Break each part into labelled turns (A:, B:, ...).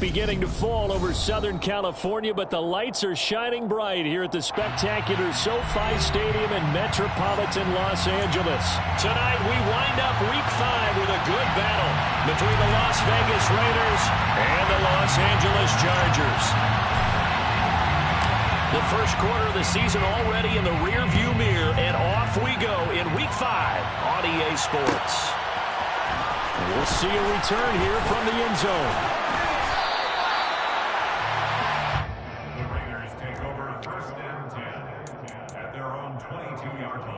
A: beginning to fall over Southern California, but the lights are shining bright here at the spectacular SoFi Stadium in metropolitan Los Angeles. Tonight, we wind up Week 5 with a good battle between the Las Vegas Raiders and the Los Angeles Chargers. The first quarter of the season already in the rearview mirror, and off we go in Week 5 on EA Sports. We'll see a return here from the end zone.
B: The Raiders take over first and 10 at their own 22-yard line.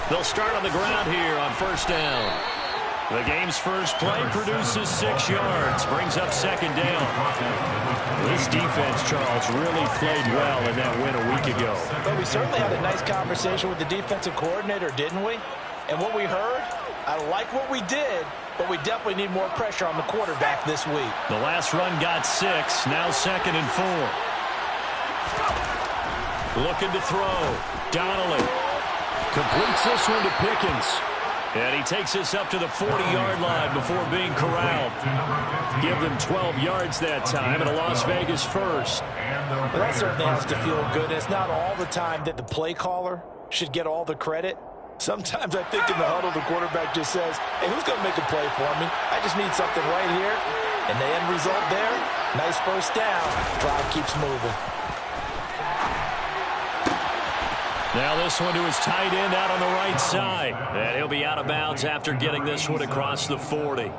A: They'll start on the ground here on first down. The game's first play produces 6 yards, brings up second down. This defense, Charles, really played well in that win a week ago.
C: But we certainly had a nice conversation with the defensive coordinator, didn't we? And what we heard, I like what we did, but we definitely need more pressure on the quarterback this week.
A: The last run got 6, now second and 4. Looking to throw. Donnelly completes this one to Pickens. And he takes this up to the 40-yard line before being corralled. Give them 12 yards that time and a Las Vegas first.
C: Well, that certainly has to feel good. It's not all the time that the play caller should get all the credit. Sometimes I think in the huddle the quarterback just says, hey, who's going to make a play for me? I just need something right here. And the end result there, nice first down. Drive keeps moving.
A: Now this one to his tight end out on the right side. And he'll be out of bounds after getting this one across the 40.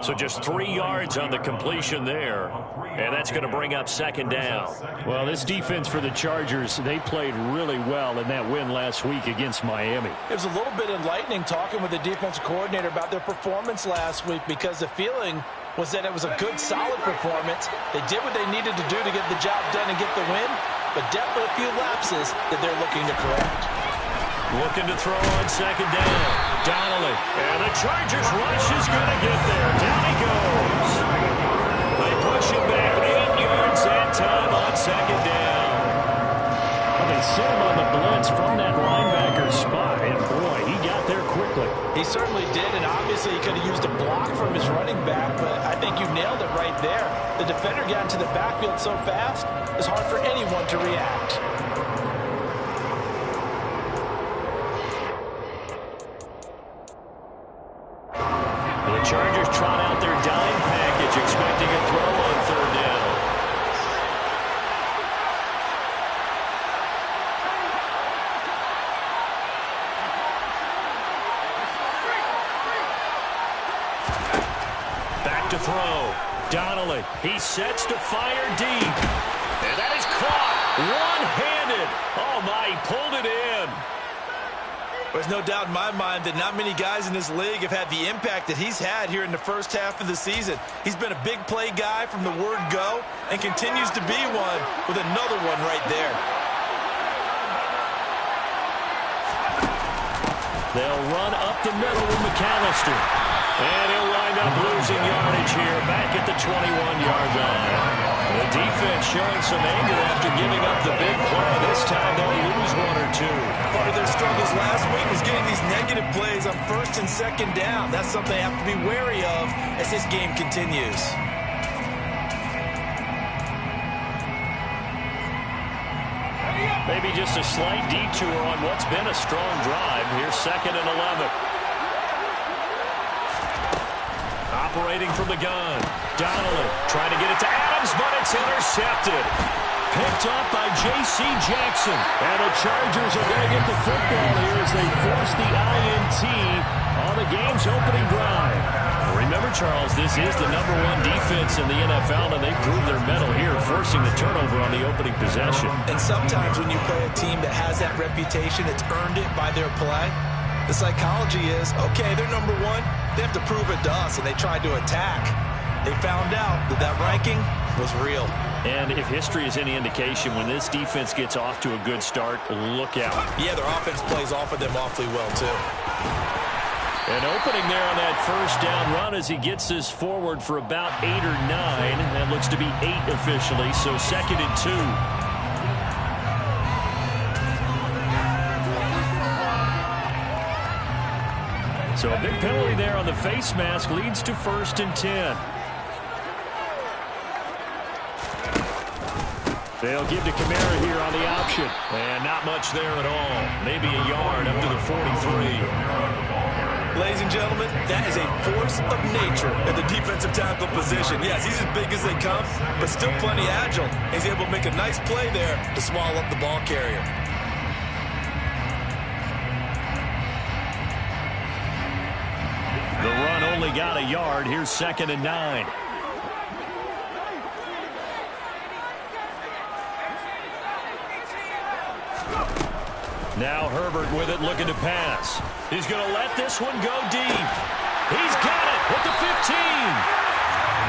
A: So just 3 yards on the completion there. And that's going to bring up second down. Well, this defense for the Chargers, they played really well in that win last week against Miami.
C: It was a little bit enlightening talking with the defensive coordinator about their performance last week, because the feeling was that it was a good, solid performance. They did what they needed to do to get the job done and get the win, but definitely a few lapses that they're looking to correct.
A: Looking to throw on second down. Donnelly. And the Chargers rush is going to get there. Down he goes. They push him back 8 yards that time on second down. Well, they sent him on the blitz from that linebacker spot, and boy, he got there quickly.
C: He certainly did, and obviously he could have used a block from his running back, but I think you nailed it right there. The defender got into the backfield so fast, it's hard for anyone to react.
A: The Chargers trot out their dime package, expecting a throw on third down. Back to throw. Donnelly. He sets to fire deep. And that is caught. One-handed. Oh, my, he pulled it in.
C: There's no doubt in my mind that not many guys in this league have had the impact that he's had here in the first half of the season. He's been a big play guy from the word go and continues to be one with another one right there.
A: They'll run up the middle with McAllister. And he'll wind up losing yardage here back at the 21-yard line. The defense showing some anger after giving up the big play. This time they'll lose one or two.
C: Part of their struggles last week was getting these negative plays on first and second down. That's something they have to be wary of as this game continues.
A: Maybe just a slight detour on what's been a strong drive. Here's second and 11. Operating from the gun. Donnelly trying to get it to Adams, but it's intercepted. Picked up by J.C. Jackson. And the Chargers are going to get the football here as they force the INT on the game's opening drive. Remember, Charles, this is the #1 defense in the NFL, and they proved their mettle here, forcing the turnover on the opening possession.
C: And sometimes when you play a team that has that reputation, it's earned it by their play. The psychology is, okay, they're #1. They have to prove it to us, and they tried to attack. They found out that that ranking was real.
A: And if history is any indication, when this defense gets off to a good start, look out.
C: Yeah, their offense plays off of them awfully well, too.
A: An opening there on that first down run as he gets this forward for about 8 or 9. That looks to be 8 officially, so 2nd and 2. So a big penalty there on the face mask leads to 1st and 10. They'll give to Kamara here on the option. And not much there at all. Maybe a yard up to the 43.
C: Ladies and gentlemen, that is a force of nature at the defensive tackle position. Yes, he's as big as they come, but still plenty agile. He's able to make a nice play there to swallow up the ball carrier.
A: The run only got a yard. Here's 2nd and 9. Now Herbert with it, looking to pass. He's going to let this one go deep. He's got it at the 15.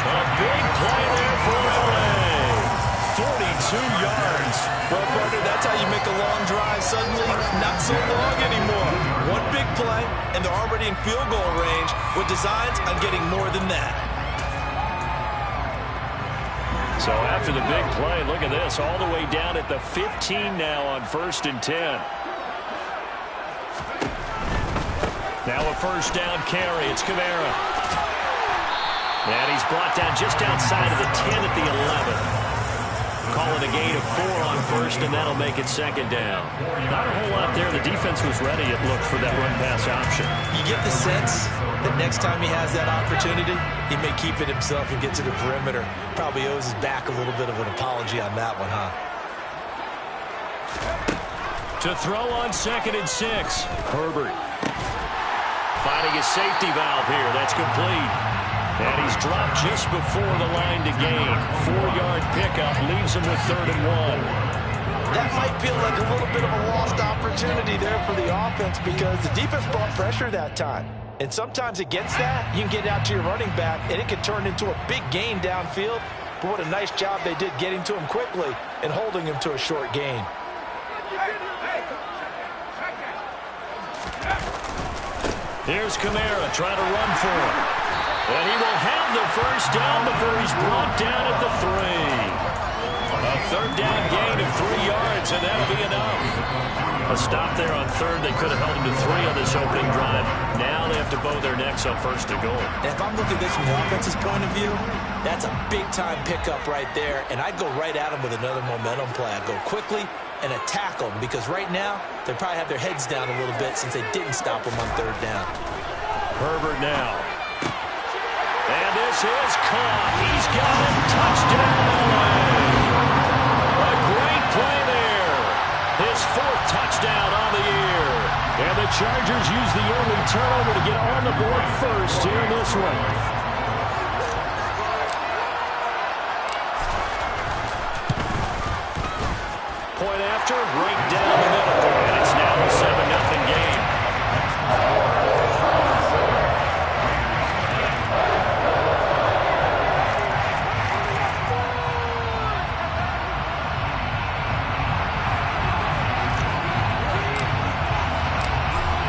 A: A big play there for LA. 42 yards.
C: Well, partner, that's how you make a long drive suddenly not so long anymore. One big play, and they're already in field goal range with designs on getting more than that.
A: So after the big play, look at this, all the way down at the 15 now on 1st and 10. Now a first down carry. It's Kamara. And he's brought down just outside of the 10 at the 11. Call it a gain of 4 on 1st, and that'll make it 2nd down. Not a whole lot there. The defense was ready, it looked, for that run-pass option.
C: You get the sense that next time he has that opportunity, he may keep it himself and get to the perimeter. Probably owes his back a little bit of an apology on that one, huh?
A: To throw on 2nd and 6. Herbert. Finding his safety valve here. That's complete. And he's dropped just before the line to gain. 4-yard pickup leaves him with 3rd and 1.
C: That might feel like a little bit of a lost opportunity there for the offense because the defense brought pressure that time. And sometimes against that, you can get out to your running back, and it can turn into a big gain downfield. But what a nice job they did getting to him quickly and holding him to a short gain.
A: Here's Kamara trying to run for him. And he will have the first down before he's brought down at the 3. A 3rd down gain of 3 yards, and that'll be enough. A stop there on 3rd. They could have held him to 3 on this opening drive. Now they have to bow their necks on 1st and goal.
C: And if I'm looking at this from the offense's point of view, that's a big-time pickup right there. And I'd go right at him with another momentum play. I'd go quickly and attack them because right now they probably have their heads down a little bit since they didn't stop them on 3rd down.
A: Herbert now. And this is caught. He's got it. Touchdown. A great play there. His 4th touchdown on the year. And the Chargers use the early turnover to get on the board first here in this one. Point after, right down the middle. And it's now a 7-0 game.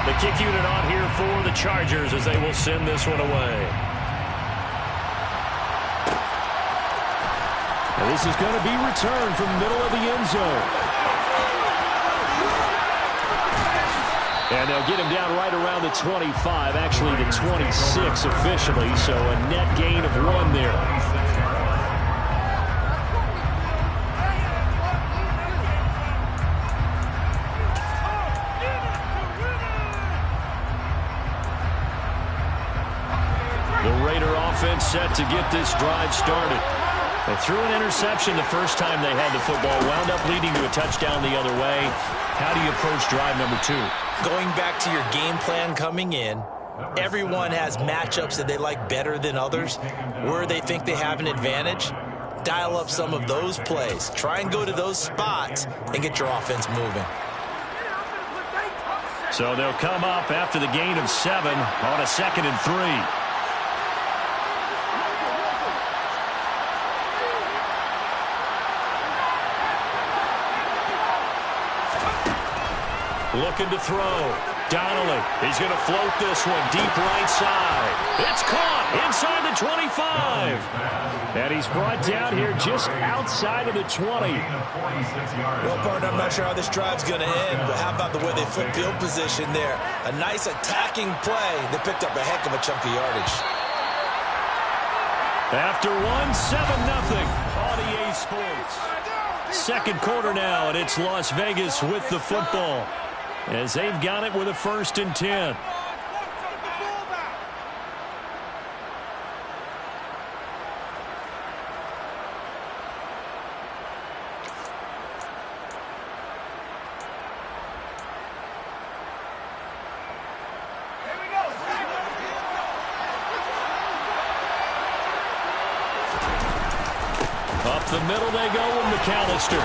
A: The kick unit on here for the Chargers as they will send this one away. And this is going to be returned from the middle of the end zone. And they'll get him down right around the 25, actually the 26 officially, so a net gain of 1 there. Offense set to get this drive started. They threw an interception the first time they had the football, wound up leading to a touchdown the other way. How do you approach drive number 2?
C: Going back to your game plan coming in, everyone has matchups that they like better than others. Where they think they have an advantage, dial up some of those plays. Try and go to those spots and get your offense moving.
A: So they'll come up after the gain of 7 on a 2nd and 3. Looking to throw. Donnelly. He's going to float this one deep right side. It's caught inside the 25. And he's brought down here just outside of the 20.
C: Well, partner, I'm not sure how this drive's going to end, but how about the way they flip field position there? A nice attacking play. They picked up a heck of a chunk of yardage.
A: After 7-0 on EA Sports. Second quarter now, and it's Las Vegas with the football as they've got it with a 1st and 10. Up the middle they go with McAllister.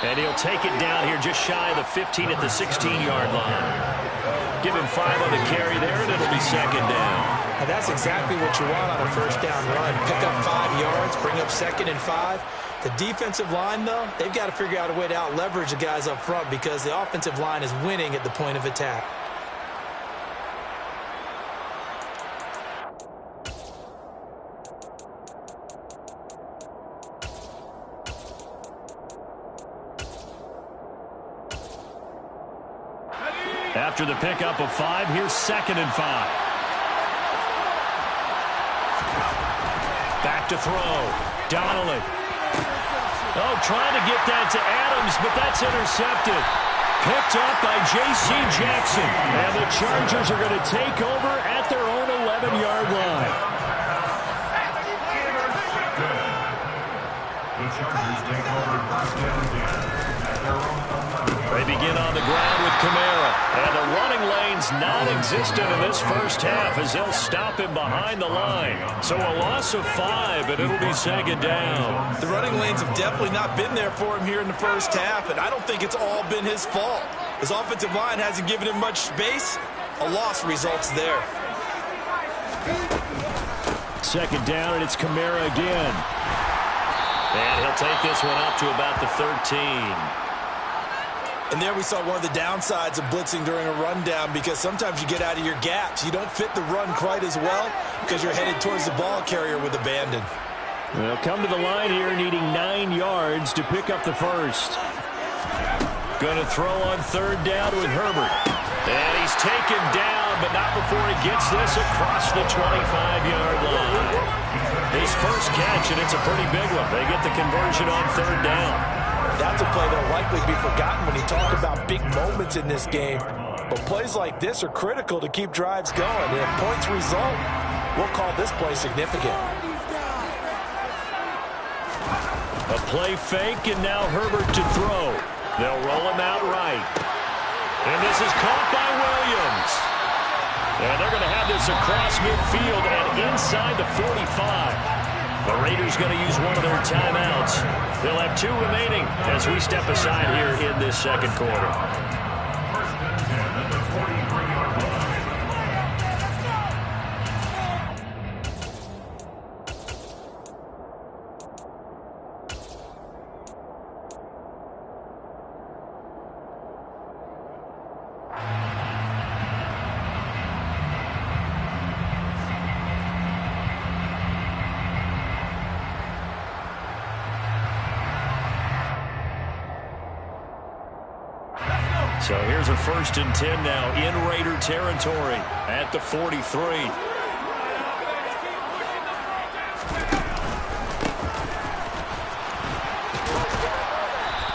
A: And he'll take it down here just shy of the 15 at the 16-yard line. Give him 5 on the carry there, and it'll be 2nd down.
C: And that's exactly what you want on a 1st down run. Pick up 5 yards, bring up 2nd and 5. The defensive line, though, they've got to figure out a way to out-leverage the guys up front because the offensive line is winning at the point of attack.
A: After the pickup of 5, here's 2nd and 5. Back to throw. Donnelly. Oh, trying to get that to Adams, but that's intercepted. Picked up by J.C. Jackson. And the Chargers are going to take over at their own 11-yard line.
B: The Chargers take over 1st and 10 at their own 11.
A: They begin on the ground with Kamara. And the running lane's non-existent in this first half as they'll stop him behind the line. So a loss of 5, and it'll be 2nd down.
C: The running lanes have definitely not been there for him here in the first half, and I don't think it's all been his fault. His offensive line hasn't given him much space. A loss results there.
A: 2nd down, and it's Kamara again. And he'll take this one up to about the 13.
C: And there we saw one of the downsides of blitzing during a rundown because sometimes you get out of your gaps. You don't fit the run quite as well because you're headed towards the ball carrier with abandon.
A: They'll come to the line here needing 9 yards to pick up the 1st. Going to throw on 3rd down with Herbert. And he's taken down, but not before he gets this across the 25-yard line. His first catch, and it's a pretty big one. They get the conversion on 3rd down.
C: That's a play that'll likely be forgotten when you talk about big moments in this game. But plays like this are critical to keep drives going. And if points result, we'll call this play significant.
A: A play fake, and now Herbert to throw. They'll roll him out right. And this is caught by Williams. And they're going to have this across midfield and inside the 45. The Raiders going to use one of their timeouts. They'll have 2 remaining as we step aside here in this 2nd quarter.
B: 1st and 10 at the 43-yard line.
A: So here's a 1st and 10 now in Raider territory at the 43.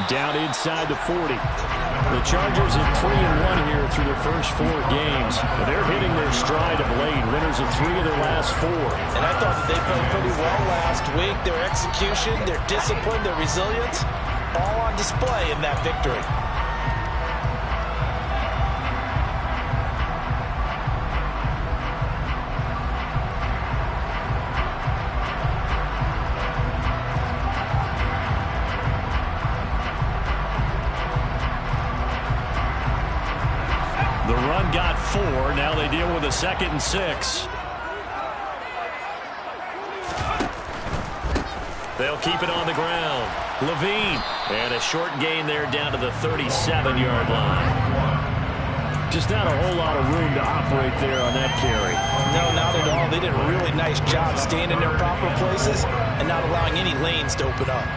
A: Down inside the 40. The Chargers at 3-1 here through their first 4 games. They're hitting their stride of late. Winners of 3 of their last 4.
C: And I thought that they played pretty well last week. Their execution, their discipline, their resilience, all on display in that victory.
A: The run got 4. Now they deal with a 2nd and 6. They'll keep it on the ground. Levine. And a short gain there down to the 37-yard line.
D: Just not a whole lot of room to operate there on that carry.
C: No, not at all. They did a really nice job staying in their proper places and not allowing any lanes to open up.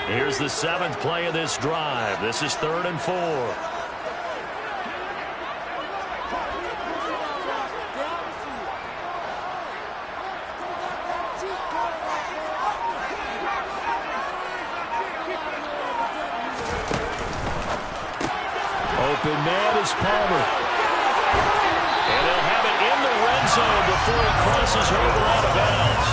A: Here's the 7th play of this drive. This is 3rd and 4.
D: Open man is Palmer.
A: And they'll have it in the red zone before he crosses over out of bounds.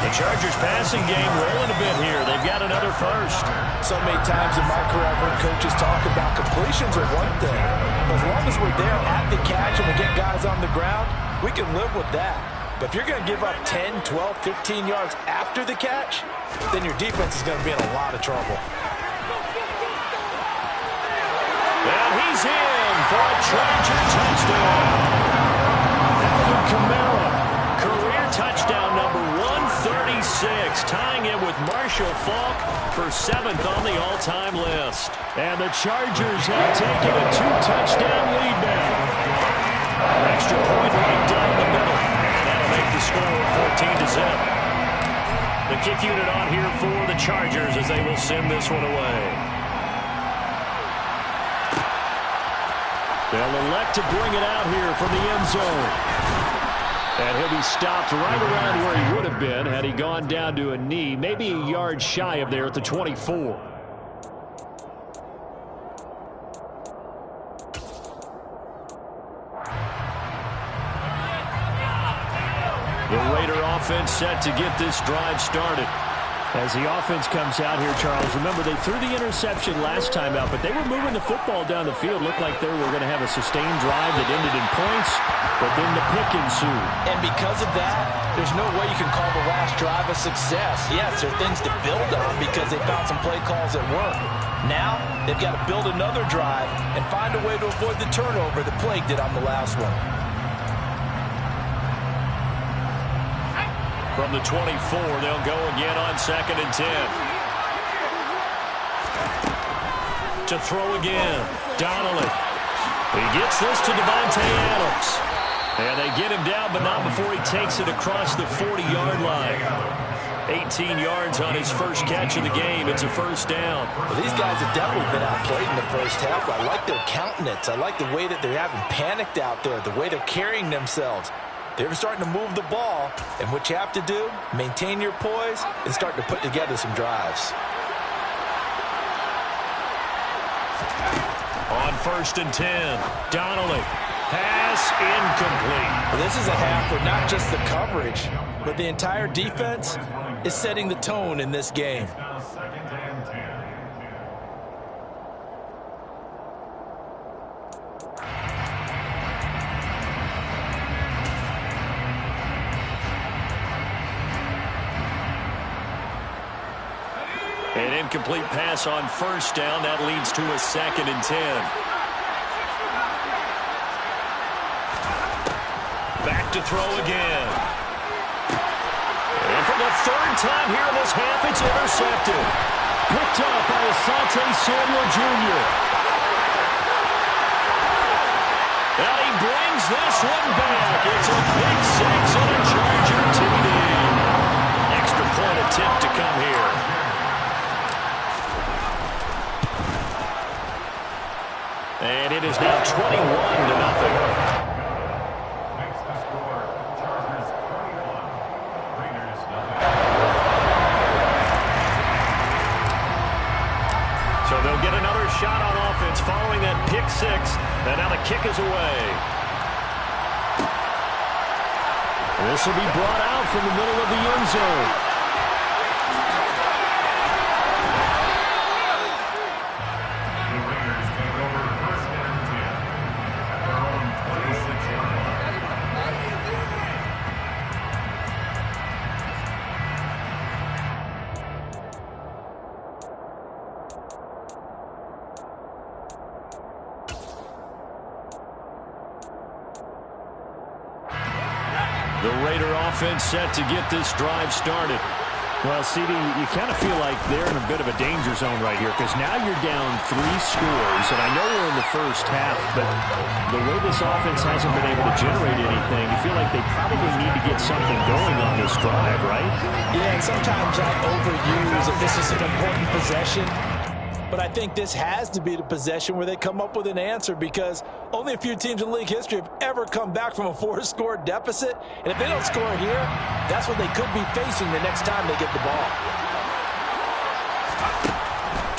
A: The Chargers passing game rolling a bit here. They've got another first.
C: So many times in my career I've heard coaches talk about completions are one thing. But as long as we're there at the catch and we get guys on the ground, we can live with that. But if you're going to give up 10, 12, 15 yards after the catch, then your defense is going to be in a lot of trouble.
A: And he's in for a Charger touchdown. Alvin Kamara, career touchdown number 136, tying it with Marshall Faulk for 7th on the all-time list.
D: And the Chargers have taken a 2-touchdown lead now.
A: Extra point right down the middle. And that'll make the score 14-0. The kick unit on here for the Chargers as they will send this one away.
D: They'll elect to bring it out here from the end zone. And he'll be stopped right around where he would have been had he gone down to a knee, maybe a yard shy of there at the 24.
A: The Raider offense set to get this drive started.
D: As the offense comes out here, Charles, remember they threw the interception last time out, but they were moving the football down the field. Looked like they were going to have a sustained drive that ended in points, but then the pick ensued.
C: And because of that, there's no way you can call the last drive a success. Yes, there are things to build on because they found some play calls that work. Now, they've got to build another drive and find a way to avoid the turnover that plagued it on the last one.
A: From the 24, they'll go again on 2nd and 10. To throw again, Donnelly. He gets this to Devontae Adams. And they get him down, but not before he takes it across the 40-yard line. 18 yards on his first catch of the game. It's a first down.
C: Well, these guys have definitely been outplayed in the first half. I like their countenance. I like the way that they're having panicked out there, the way they're carrying themselves. They're starting to move the ball, and what you have to do, maintain your poise and start to put together some drives.
A: On 1st and 10, Donnelly. Pass incomplete.
C: Well, this is a half where not just the coverage, but the entire defense is setting the tone in this game.
A: An incomplete pass on 1st down. That leads to a 2nd and 10. Back to throw again. And for the 3rd time here in this half, it's intercepted.
D: Picked up by Asante Samuel Jr.
A: And he brings this one back. It's a big 6 and a Charger TD. Extra point attempt to come here. And it is now 21-0.
B: Makes the score Chargers 21, Raiders 0.
A: So they'll get another shot on offense following that pick 6. And now the kick is away.
D: This will be brought out from the middle of the end zone.
A: The Raider offense set to get this drive started.
D: Well, CD, you kind of feel like they're in a bit of a danger zone right here because now you're down 3 scores, and I know we're in the first half, but the way this offense hasn't been able to generate anything, you feel like they probably need to get something going on this drive, right?
C: Yeah, and sometimes I overuse if this is an important possession. But I think this has to be the possession where they come up with an answer because only a few teams in league history have ever come back from a 4-score deficit. And if they don't score here, that's what they could be facing the next time they get the ball.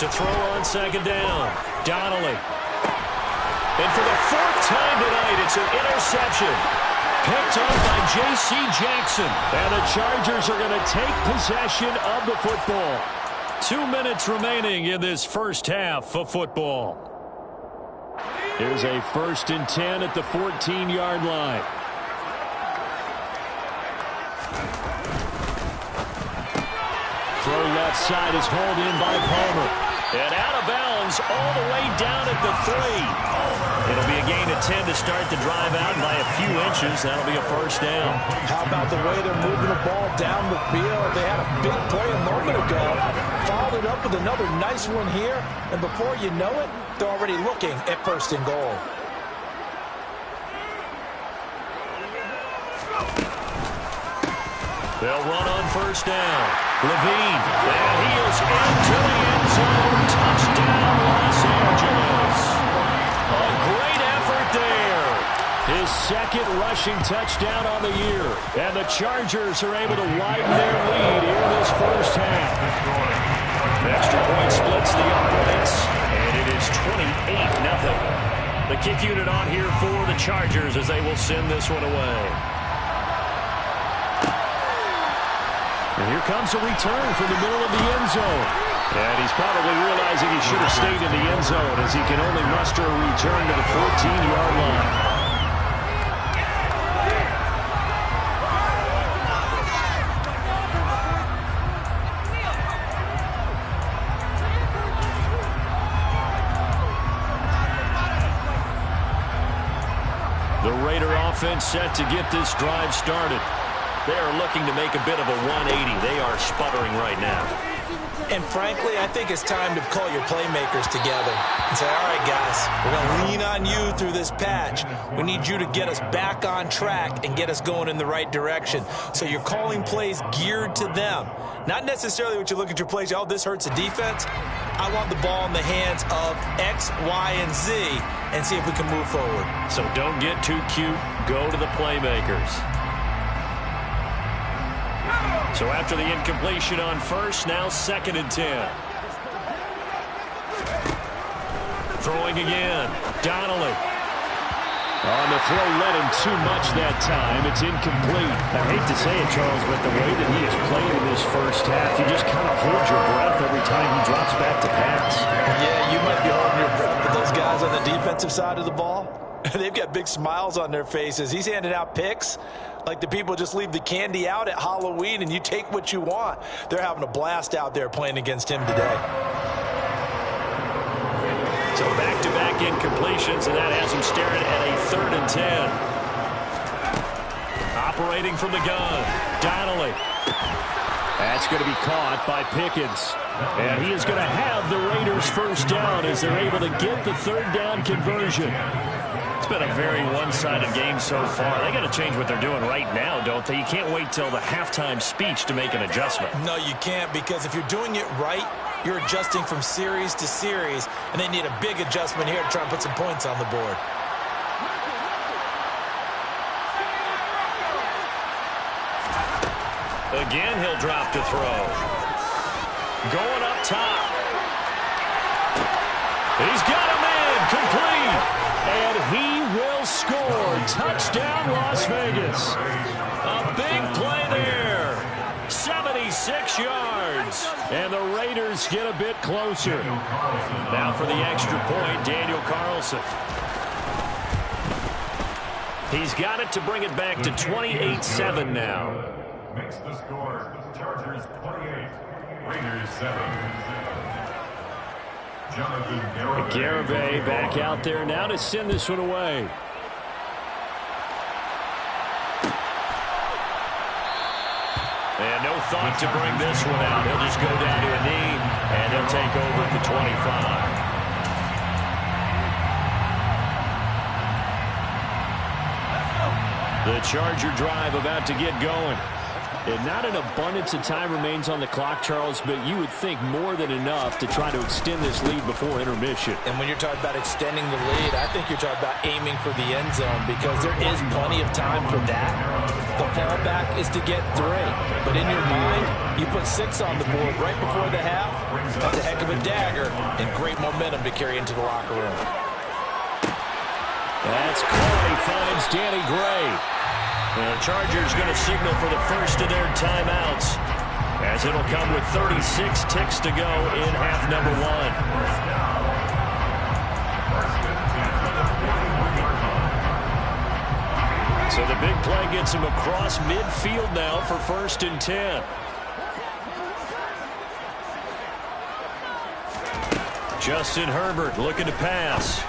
A: To throw on second down, Donnelly. And for the 4th time tonight, it's an interception. Picked up by J.C. Jackson. And the Chargers are going to take possession of the football. 2 minutes remaining in this first half of football. Here's a 1st and 10 at the 14-yard line. Throw left side is hauled in by Palmer. And out of bounds all the way down at the 3. It'll be a gain of 10 to start the drive out, and by a few inches, that'll be a 1st down.
C: How about the way they're moving the ball down the field? They had a big play a moment ago. Followed it up with another nice one here, and before you know it, they're already looking at 1st and goal.
A: They'll run on 1st down. Levine, and he is into the end zone. Touchdown, Los Angeles. A great effort there. His 2nd rushing touchdown on the year. And the Chargers are able to widen their lead in this first half. Extra point splits the uprights, and it is 28-0. The kick unit on here for the Chargers as they will send this one away. And here comes a return from the middle of the end zone. And he's probably realizing he should have stayed in the end zone as he can only muster a return to the 14-yard line. The Raider offense set to get this drive started. They are looking to make a bit of a 180. They are sputtering right now.
C: And frankly, I think it's time to call your playmakers together and say, all right, guys, we're going to lean on you through this patch. We need you to get us back on track and get us going in the right direction. So you're calling plays geared to them. Not necessarily what you look at your plays, oh, this hurts the defense. I want the ball in the hands of X, Y, and Z and see if we can move forward.
A: So don't get too cute. Go to the playmakers. So after the incompletion on 1st, now 2nd and 10. Throwing again. Donnelly. On the throw, led him too much that time. It's incomplete. I hate to say it, Charles, but the way that he has played in this first half, you just kind of hold your breath every time he drops back to pass.
C: Yeah, you might be holding your breath, but those guys on the defensive side of the ball, they've got big smiles on their faces. He's handing out picks like the people just leave the candy out at Halloween and you take what you want. They're having a blast out there playing against him today.
A: So back-to-back incompletions, and that has him staring at a 3rd and 10. Operating from the gun, Donnelly. That's going to be caught by Pickens. And he is going to have the Raiders 1st down as they're able to get the 3rd down conversion. It's been a very one-sided game so far. They got to change what they're doing right now, don't they? You can't wait till the halftime speech to make an adjustment.
C: No, you can't, because if you're doing it right, you're adjusting from series to series, and they need a big adjustment here to try and put some points on the board.
A: Again, he'll drop to throw. Going up top. He's got a man complete. And he will score. Touchdown, Las Vegas. A big play there. 76 yards. And the Raiders get a bit closer. Now for the extra point, Daniel Carlson. He's got it to bring it back to 28-7 now.
B: Makes the score. Chargers 28, Raiders 7.
A: Garibay back out there now to send this one away. And no thought to bring this one out. He'll just go down to a knee, and he'll take over at the 25. The Charger drive about to get going. And not an abundance of time remains on the clock, Charles, but you would think more than enough to try to extend this lead before intermission.
C: And when you're talking about extending the lead, I think you're talking about aiming for the end zone because there is plenty of time for that. The fallback is to get 3. But in your mind, you put 6 on the board right before the half. That's a heck of a dagger and great momentum to carry into the locker room.
A: That's Corey finds Danny Gray. The Chargers going to signal for the first of their timeouts as it'll come with 36 ticks to go in half number 1. So the big play gets him across midfield now for 1st and 10. Justin Herbert looking to pass.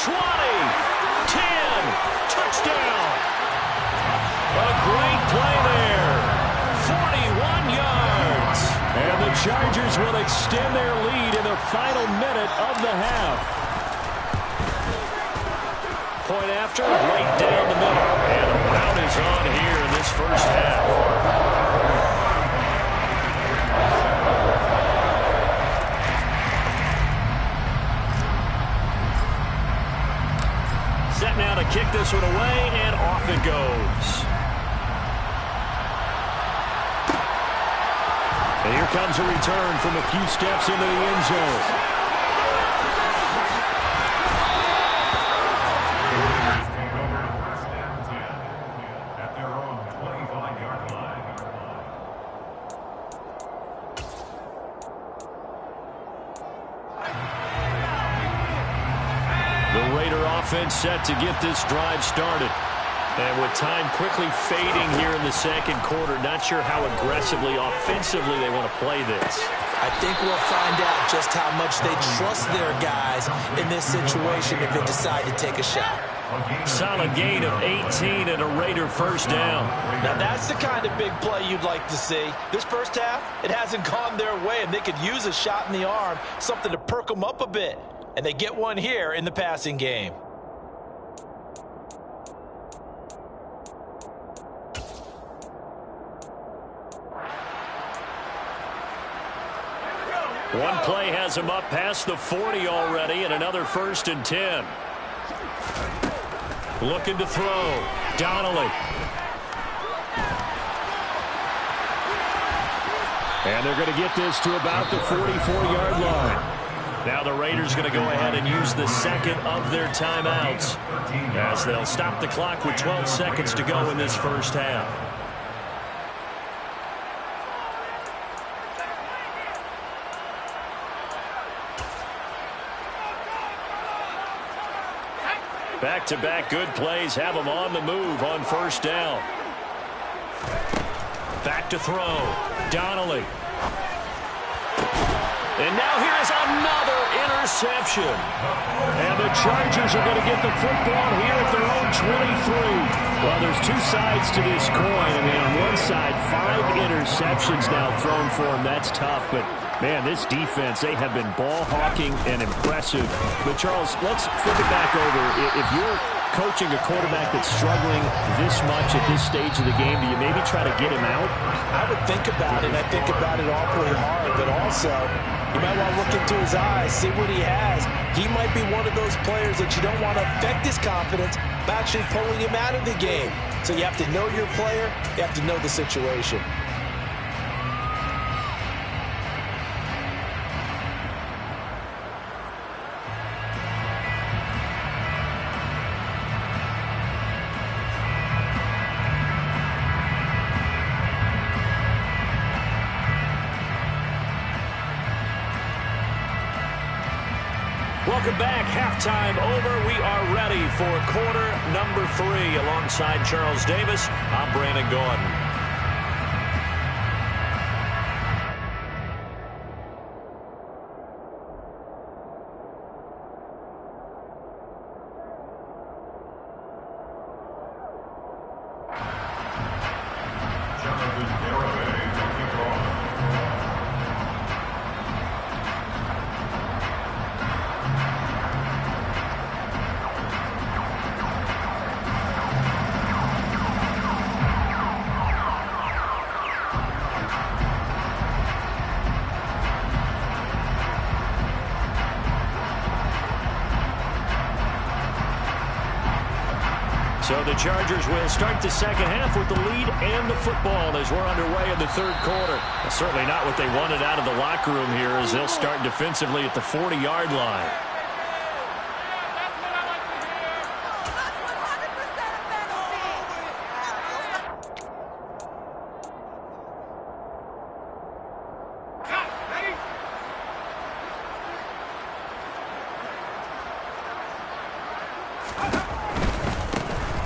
A: 20, 10, touchdown. A great play there. 41 yards. And the Chargers will extend their lead in the final minute of the half. Point after, right down the middle. And a rout is on here in this first half. Set now to kick this one away, and off it goes. And here comes a return from a few steps into the end zone.
B: Take over 1st and 10 at their own 25-yard line.
A: The Raider offense set to get this drive started. And with time quickly fading here in the second quarter, not sure how aggressively, offensively they want to play this.
C: I think we'll find out just how much they trust their guys in this situation if they decide to take a shot.
A: Solid gain of 18 and a Raider first down.
C: Now that's the kind of big play you'd like to see. This first half, it hasn't gone their way, and they could use a shot in the arm, something to perk them up a bit. And they get one here in the passing game.
A: One play has him up past the 40 already, and another 1st and 10. Looking to throw. Donnelly. And they're going to get this to about the 44-yard line. Now the Raiders going to go ahead and use the second of their timeouts as they'll stop the clock with 12 seconds to go in this first half. Back-to-back good plays have them on the move on first down. Back to throw. Donnelly. And now here is another interception. And the Chargers are going to get the football here at their own 23. Well, there's two sides to this coin. I mean, on one side, 5 interceptions now thrown for them. That's tough, but man, this defense, they have been ball hawking and impressive. But, Charles, let's flip it back over. If you're coaching a quarterback that's struggling this much at this stage of the game, do you maybe try to get him out?
C: I would think about it. I think about it awfully hard, but also you might want to look into his eyes, see what he has. He might be one of those players that you don't want to affect his confidence by actually pulling him out of the game. So you have to know your player. You have to know the situation.
A: Welcome back. Halftime over. We are ready for quarter number 3. Alongside Charles Davis, I'm Brandon Gordon.
B: Chargers
D: So the Chargers will start the second half with the lead and the football as we're underway in the third quarter. Well, certainly not what they wanted out of the locker room here as they'll start defensively at the 40-yard line.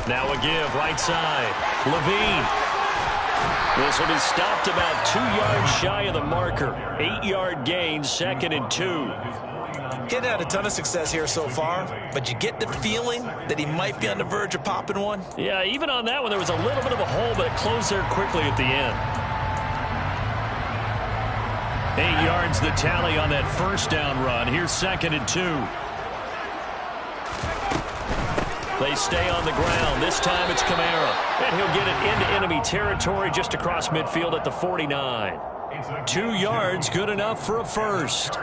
D: Now a give, right side. Levine. This will be stopped about 2 yards shy of the marker. 8-yard gain, 2nd and 2.
C: He hadn't had a ton of success here so far, but you get the feeling that he might be on the verge of popping one.
D: Yeah, even on that one, there was a little bit of a hole, but it closed there quickly at the end. 8 yards the tally on that first down run. Here's 2nd and 2. They stay on the ground. This time it's Kamara. And he'll get it into enemy territory just across midfield at the 49. 2 yards, good enough for a first.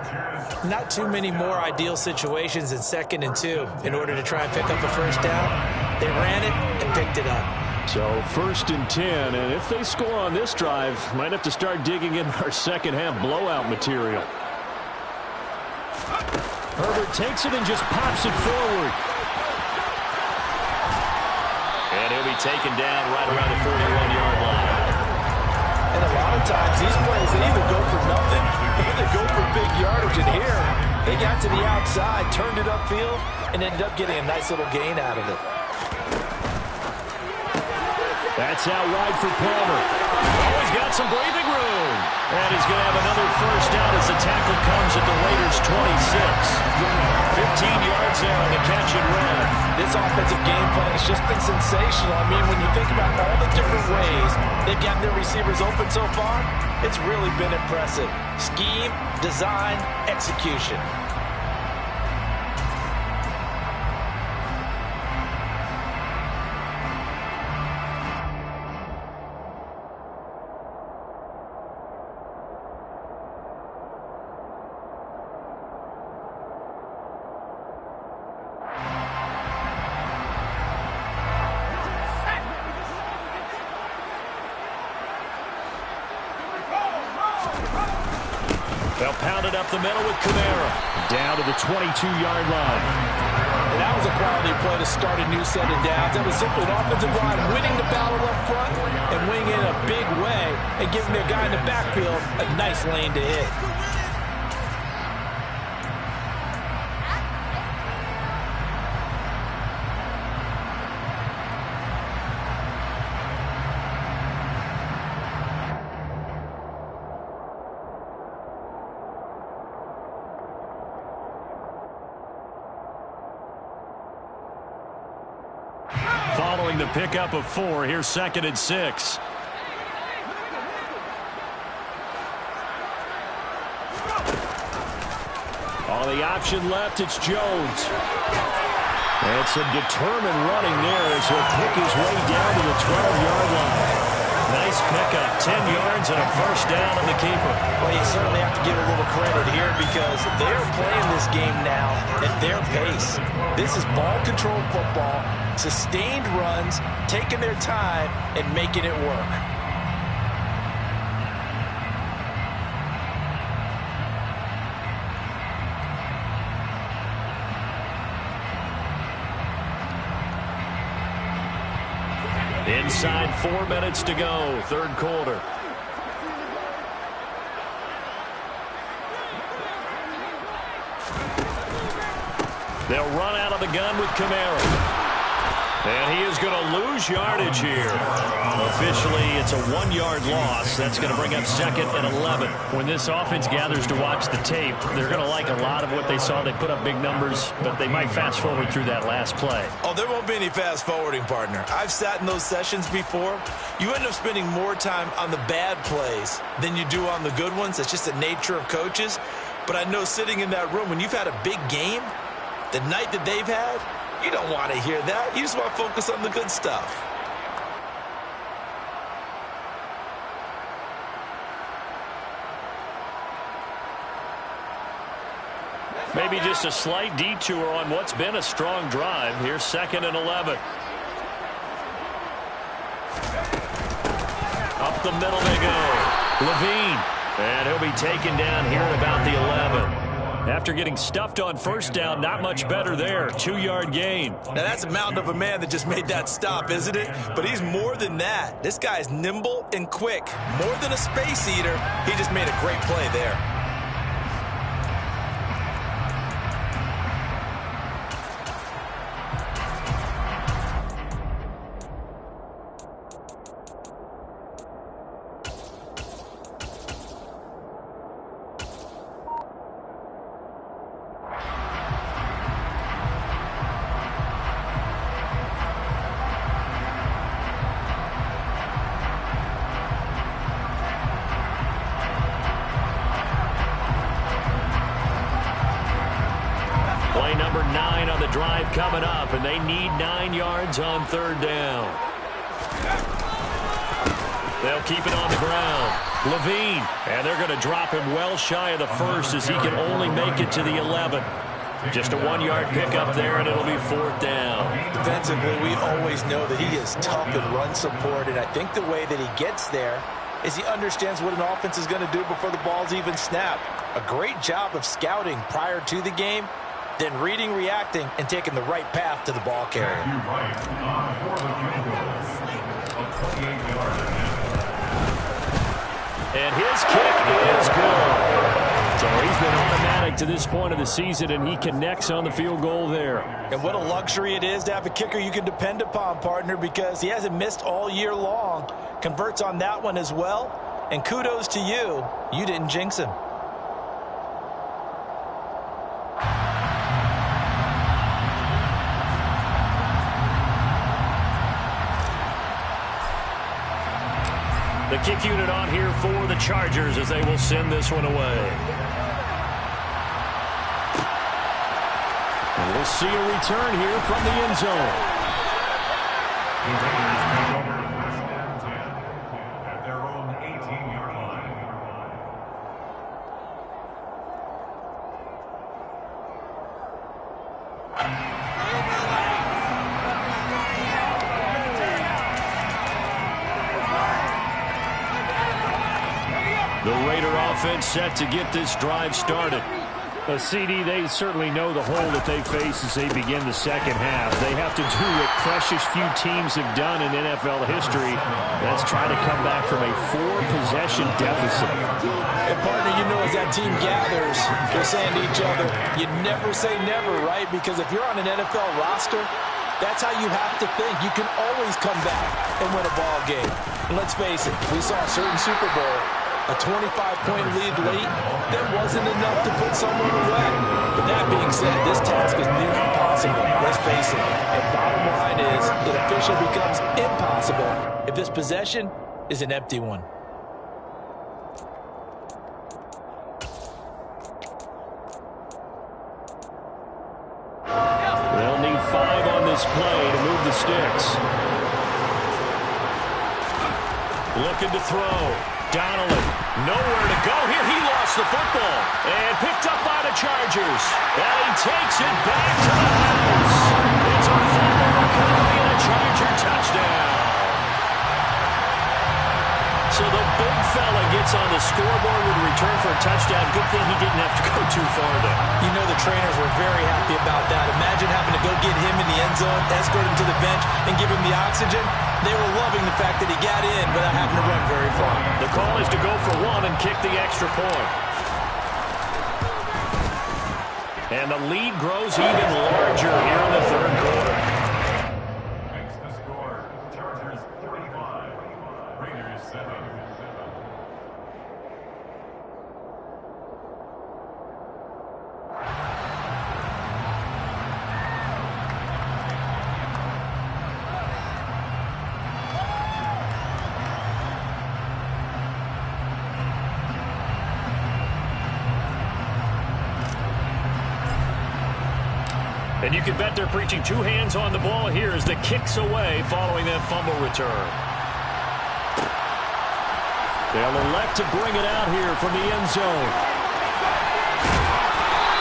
C: Not too many more ideal situations in 2nd and 2 in order to try and pick up a first down. They ran it and picked it up.
D: So 1st and 10, and if they score on this drive, might have to start digging in our second half blowout material. Herbert takes it and just pops it forward. And he'll be taken down right around the 41-yard line.
C: And a lot of times these plays, they either go for nothing or they go for big yardage. And here, they got to the outside, turned it upfield, and ended up getting a nice little gain out of it.
D: That's out wide for Palmer. Oh, he's got some breathing room. And he's going to have another first down as the tackle comes at the Raiders' 26. 15 yards there on the catch and run.
C: This offensive game plan has just been sensational. I mean, when you think about all the different ways they've gotten their receivers open so far, it's really been impressive. Scheme, design, execution.
D: They'll pound it up the middle with Kamara. Down to the 22-yard line.
C: And that was a quality play to start a new set of downs. That was simply an offensive line winning the battle up front and winning it in a big way and giving their guy in the backfield a nice lane to hit.
D: Following the pickup of 4, here's 2nd and 6. On the option left, it's Jones. And some determined running there as he'll pick his way down to the 12-yard line. Nice pickup, 10 yards and a first down on the keeper.
C: Well, you certainly have to give a little credit here because they're playing this game now at their pace. This is ball-controlled football, sustained runs, taking their time, and making it work.
D: Inside 4 minutes to go, third quarter. They'll run out of the gun with Kamara. And he is going to lose yardage here. Officially, it's a 1-yard loss. That's going to bring up 2nd and 11. When this offense gathers to watch the tape, they're going to like a lot of what they saw. They put up big numbers, but they might fast forward through that last play.
C: Oh, there won't be any fast forwarding, partner. I've sat in those sessions before. You end up spending more time on the bad plays than you do on the good ones. It's just the nature of coaches. But I know sitting in that room, when you've had a big game, the night that they've had, you don't want to hear that. You just want to focus on the good stuff.
D: Maybe just a slight detour on what's been a strong drive. Here's 2nd and 11.
A: Up the middle they go. Levine. And he'll be taken down here at about the 11. After getting stuffed on first down, not much better there. 2-yard gain.
C: Now, that's a mountain of a man that just made that stop, isn't it? But he's more than that. This guy's nimble and quick. More than a space eater. He just made a great play there.
A: Play number 9 on the drive coming up, and they need 9 yards on third down. They'll keep it on the ground. Levine, and they're going to drop him well shy of the first as he can only make it to the 11. Just a 1-yard pickup there, and it'll be fourth down.
C: Defensively, we always know that he is tough in run support, and I think the way that he gets there is he understands what an offense is going to do before the ball's even snapped. A great job of scouting prior to the game, then reading, reacting, and taking the right path to the ball carrier.
A: And his kick is good. So he's been automatic to this point of the season, and he connects on the field goal there.
C: And what a luxury it is to have a kicker you can depend upon, partner, because he hasn't missed all year long. Converts on that one as well. And kudos to you. You didn't jinx him.
A: The kick unit on here for the Chargers as they will send this one away. And we'll see a return here from the end zone.
B: The Raiders take over first and 10 at their own 18-yard line.
A: The Raider offense set to get this drive started.
D: CD, they certainly know the hole that they face as they begin the second half. They have to do what precious few teams have done in NFL history. That's try to come back from a 4-possession deficit.
C: And partner, you know, as that team gathers, they're saying to each other, you never say never, right? Because if you're on an NFL roster, that's how you have to think. You can always come back and win a ball game. And let's face it, we saw a certain Super Bowl, a 25-point lead late, that wasn't enough to put someone away. But that being said, this task is near impossible. Let's face it. And bottom line is, it officially becomes impossible if this possession is an empty one.
D: They'll need 5 on this play to move the sticks.
A: Looking to throw. Donnelly, nowhere to go here. He lost the football and picked up by the Chargers. And he takes it back to the house. It's a fumble recovery and a Charger touchdown. So the big fella gets on the scoreboard with a return for a touchdown. Good thing he didn't have to go too far there.
C: You know the trainers were very happy about that. Imagine having to go get him in the end zone, escort him to the bench, and give him the oxygen. They were loving the fact that he got in without having to run very far.
A: The call is to go for 1 and kick the extra point. And the lead grows even larger here in the third quarter.
B: Makes the score Chargers 35, Raiders 7.
A: And you can bet they're preaching 2 hands on the ball here as the kick's away following that fumble return. They'll elect to bring it out here from the end zone.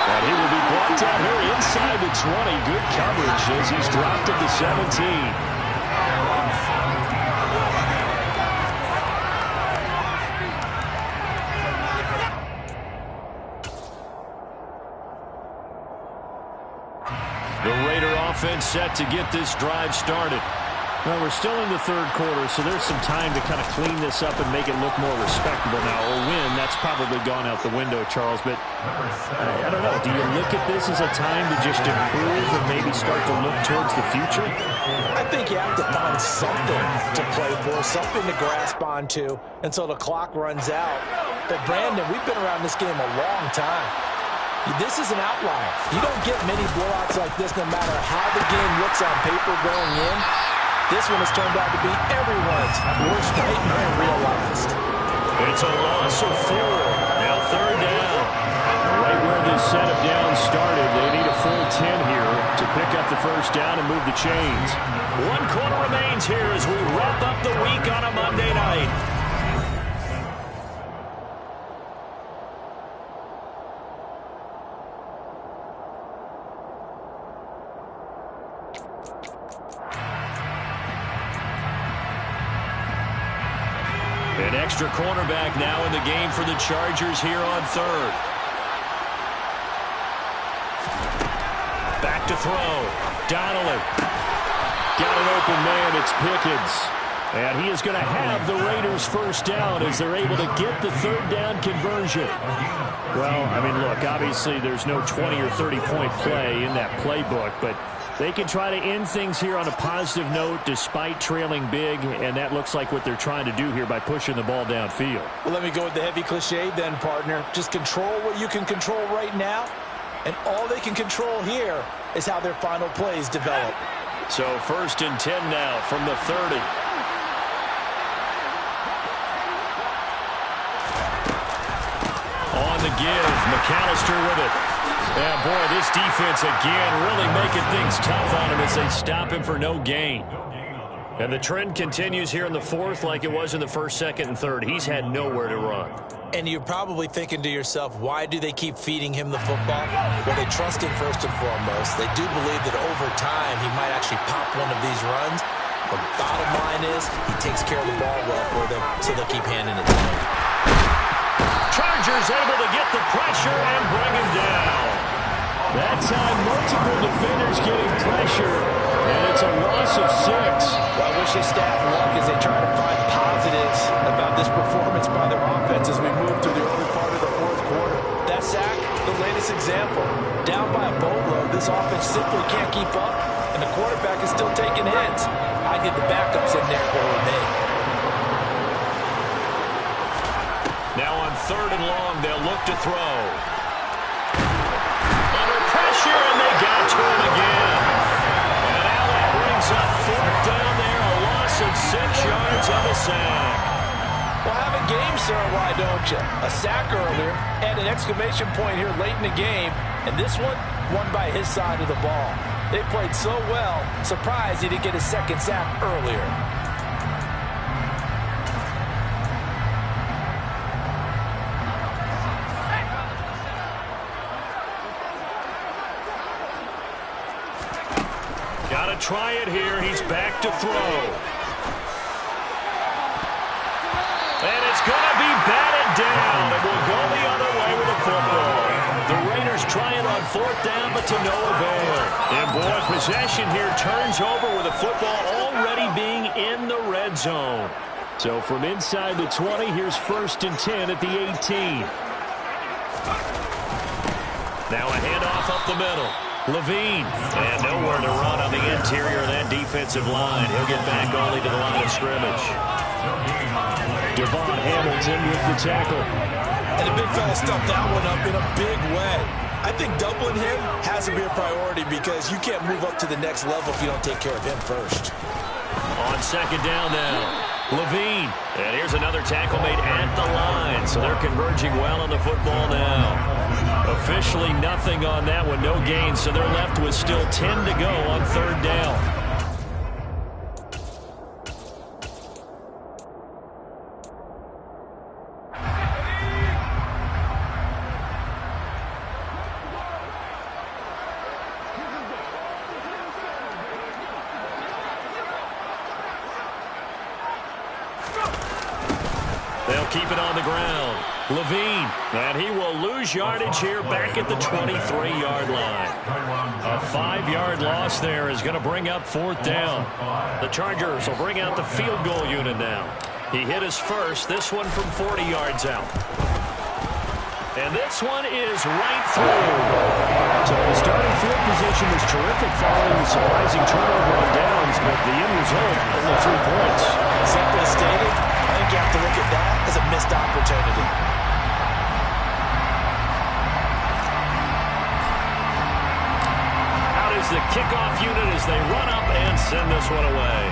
A: And he will be brought down here inside the 20. Good coverage as he's dropped at the 17. The Raider offense set to get this drive started.
D: Well, we're still in the third quarter, so there's some time to kind of clean this up and make it look more respectable now. Or win, that's probably gone out the window, Charles. But I don't know. Do you look at this as a time to just improve or maybe start to look towards the future?
C: I think you have to find something to play for, something to grasp onto until the clock runs out. But, Brandon, we've been around this game a long time. This is an outlier. You don't get many blowouts like this no matter how the game looks on paper going in. This one has turned out to be everyone's worst nightmare realized.
A: It's a loss of 4. Now third down.
D: Right where this set of downs started, they need a full 10 here to pick up the first down and move the chains.
A: 1 quarter remains here as we wrap up the week on a Monday night. An extra cornerback now in the game for the Chargers here on third. Back to throw. Donnelly.
D: Got an open man. It's Pickens. And he is going to have the Raiders first down as they're able to get the third down conversion. Well, I mean, look, obviously there's no 20 or 30-point play in that playbook, but they can try to end things here on a positive note despite trailing big, and that looks like what they're trying to do here by pushing the ball downfield.
C: Well, let me go with the heavy cliche then, partner. Just control what you can control right now, and all they can control here is how their final plays develop.
A: So 1st and 10 now from the 30. On the give, McAllister with it. Yeah, boy, this defense again really making things tough on him as they stop him for no gain. And the trend continues here in the fourth like it was in the first, second, and third. He's had nowhere to run.
C: And you're probably thinking to yourself, why do they keep feeding him the football? Well, they trust him first and foremost. They do believe that over time he might actually pop one of these runs. The bottom line is he takes care of the ball well for them, so they'll keep handing it to him.
A: Chargers able to get the pressure and bring him down.
D: That time, multiple defenders getting pressure, and it's a loss of 6.
C: Well, I wish his staff luck as they try to find positives about this performance by their offense as we move through the early part of the fourth quarter. That sack, the latest example. Down by a boatload, this offense simply can't keep up, and the quarterback is still taking hits. I get the backups in there for me.
A: Now on 3rd and long, they'll look to throw. Under pressure, and they got to him again. And now that brings up 4th down there, a loss of 6 yards on the sack.
C: Well, have a game, sir, why don't you? A sack earlier and an exclamation point here late in the game, and this one won by his side of the ball. They played so well, surprised he didn't get his second sack earlier.
A: Got to try it here. He's back to throw. And it's going to be batted down. It will go the other way with the football. The Raiders trying on 4th down, but to no avail. And boy, possession here turns over with the football already being in the red zone.
D: So from inside the 20, here's 1st and 10 at the 18.
A: Now a handoff up the middle. Levine. And nowhere to run on the interior of that defensive line. He'll get back only to the line of scrimmage.
D: Devon Hamilton with the tackle.
C: And the big fella stuffed that one up in a big way. I think doubling him has to be a priority because you can't move up to the next level if you don't take care of him first.
A: On 2nd down now, Levine. And here's another tackle made at the line. So they're converging well on the football now. Officially nothing on that one, no gain. So they're left with still 10 to go on 3rd down. They'll keep it on the ground. Levine, and he will lose yardage here back at the 23-yard line. A 5-yard loss there is going to bring up 4th down. The Chargers will bring out the field goal unit now. He hit his first, this one from 40 yards out. And this one is right through.
D: So the starting field position was terrific following the surprising turnover on downs, but the end result, only 3 points.
C: Simply stated, I think you have to look at that as a missed opportunity.
A: Out is the kickoff unit as they run up and send this one away.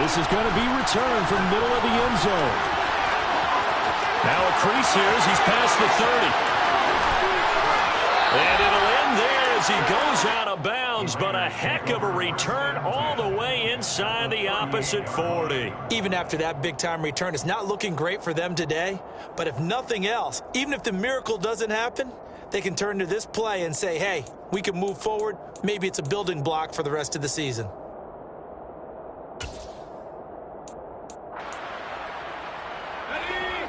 D: This is going to be returned from middle of the end zone.
A: Now a crease here as he's past the 30. And it'll end there as he goes out of bounds, but a heck of a return all the way inside the opposite 40.
C: Even after that big-time return, it's not looking great for them today. But if nothing else, even if the miracle doesn't happen, they can turn to this play and say, hey, we can move forward. Maybe it's a building block for the rest of the season.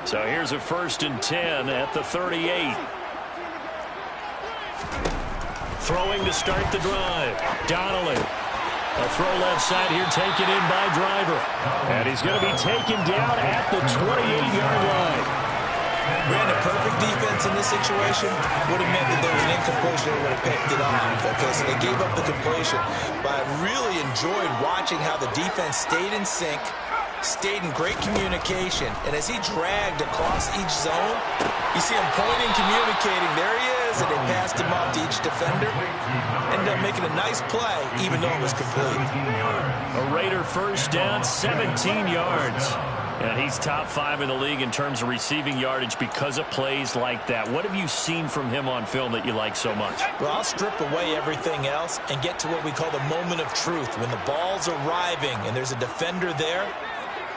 A: So here's a 1st and 10 at the 38. Throwing to start the drive. Donnelly. A throw left side here taken in by Driver.
D: And he's going to be taken down at the 28-yard line.
C: Brandon, perfect defense in this situation would have meant that there was an incompletion and would have picked it off. Okay, so they gave up the completion. But I really enjoyed watching how the defense stayed in sync, stayed in great communication, and as he dragged across each zone, you see him pointing, communicating. There he is, and they passed him off to each defender. Ended up making a nice play, even though it was complete.
A: A Raider 1st down, 17 yards. And he's top 5 in the league in terms of receiving yardage because of plays like that. What have you seen from him on film that you like so much?
C: Well, I'll strip away everything else and get to what we call the moment of truth. When the ball's arriving and there's a defender there,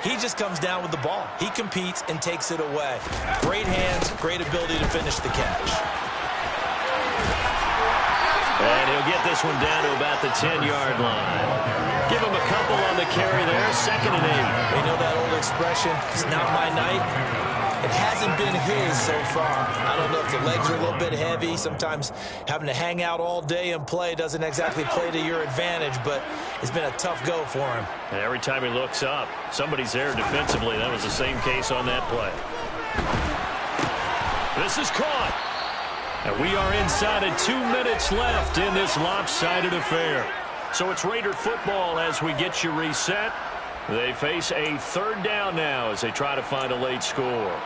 C: he just comes down with the ball. He competes and takes it away. Great hands, great ability to finish the catch.
A: And he'll get this one down to about the 10-yard line. Give him a couple on the carry there, 2nd and 8.
C: You know that old expression, it's not my night? It hasn't been his so far. I don't know if the legs are a little bit heavy. Sometimes having to hang out all day and play doesn't exactly play to your advantage, but it's been a tough go for him.
A: And every time he looks up, somebody's there defensively. That was the same case on that play. This is caught. And we are inside of 2 minutes left in this lopsided affair. So it's Raider football as we get you reset. They face a 3rd down now as they try to find a late score.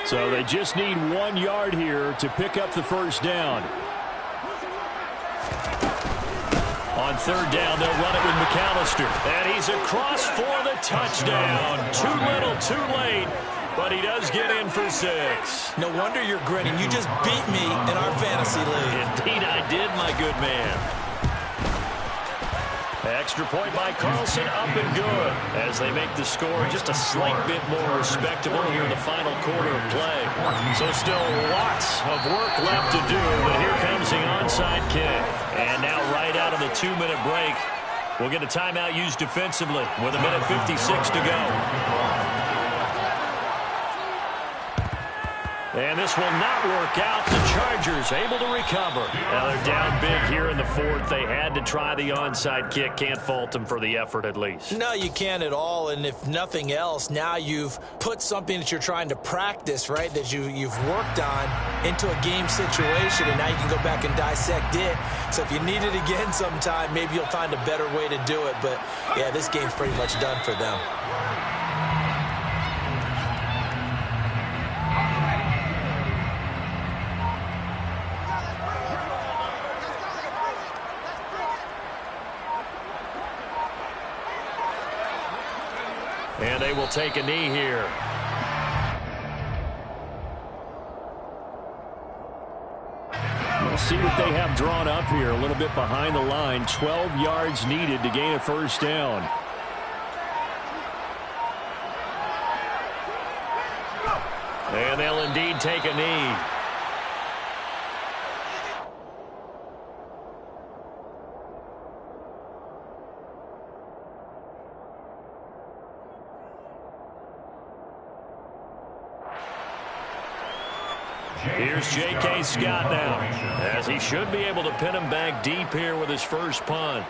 D: So they just need 1 yard here to pick up the 1st down.
A: On 3rd down, they'll run it with McAllister. And he's across for the touchdown. Too little, too late. But he does get in for 6.
C: No wonder you're grinning. You just beat me in our fantasy league.
A: Indeed I did, my good man. Extra point by Carlson, up and good. As they make the score just a slight bit more respectable here in the final quarter of play. So still lots of work left to do, but here comes the onside kick. And now right out of the 2-minute break, we'll get a timeout used defensively with 1:56 to go. And this will not work out. The Chargers able to recover. Now they're down big here in the 4th. They had to try the onside kick. Can't fault them for the effort at least.
C: No, you can't at all. And if nothing else, now you've put something that you're trying to practice, right, that you've worked on into a game situation, and now you can go back and dissect it. So if you need it again sometime, maybe you'll find a better way to do it. But, yeah, this game's pretty much done for them.
A: And they will take a knee here.
D: We'll see what they have drawn up here. A little bit behind the line. 12 yards needed to gain a 1st down.
A: And they'll indeed take a knee. Here's J.K. Scott now, as he should be able to pin him back deep here with his first punt.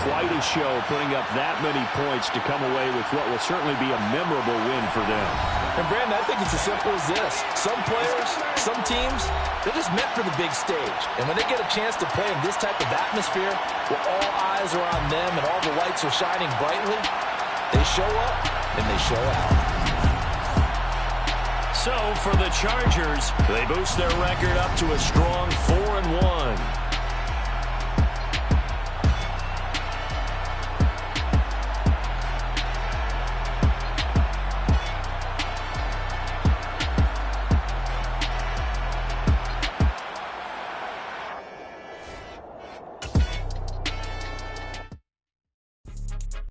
D: Quite a show, putting up that many points to come away with what will certainly be a memorable win for them.
C: And Brandon, I think it's as simple as this. Some players, some teams, they're just meant for the big stage. And when they get a chance to play in this type of atmosphere, where all eyes are on them and all the lights are shining brightly, they show up and they show out.
A: So for the Chargers, they boost their record up to a strong 4-1.